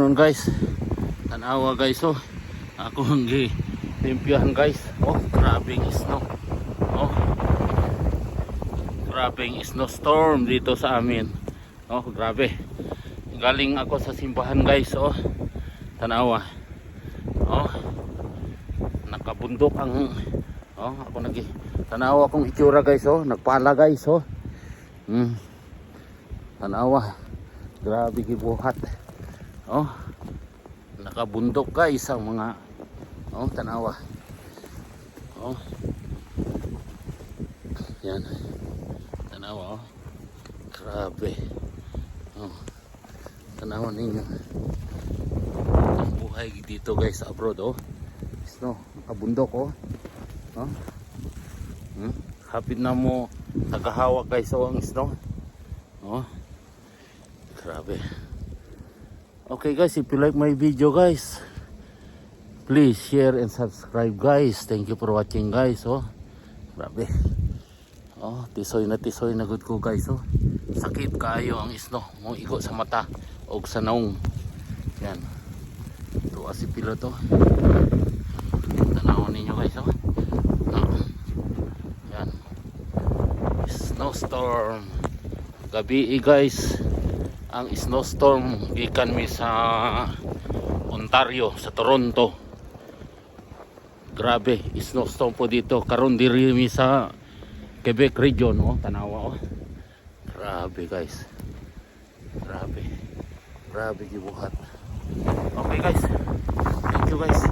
Noon guys, tanawa guys, oh ako hindi limpyahan guys. Oh, grabing snow. Oh, grabing snowstorm dito sa amin. Oh, grabe. Galing ako sa simbahan guys. Oh, tanawa. Oh, nakabundok ang ako tanawa kong itsura guys. Oh, nagpala guys. Oh, tanawa, grabe gibuhat. Oh, nakabundok guys ang mga tanawa. Oh, yan, tanawa. Oh, grabe. Oh, tanawa ninyo ang buhay dito guys sa abroad. Oh, snow, nakabundok. Oh, hapit na mo nagahawak guys. Oh, ang snow. Oh, grabe. Okay guys, if you like my video guys, please share and subscribe guys. Thank you for watching guys. Oh, grabe. Oh, tisoy na good ko guys. Oh, sakit kaayo ang snow mo igo sa mata o sa naong. Yan, ito si piloto. Tanawan ninyo guys. Oh, yan, snowstorm gabi guys. Ang snowstorm gikan mi sa Ontario, sa Toronto. Grabe, snowstorm po dito. Karon diri mi sa Quebec region. Oh, tanawa. Oh, grabe guys. Grabe gibuhat. Okay guys, thank you guys.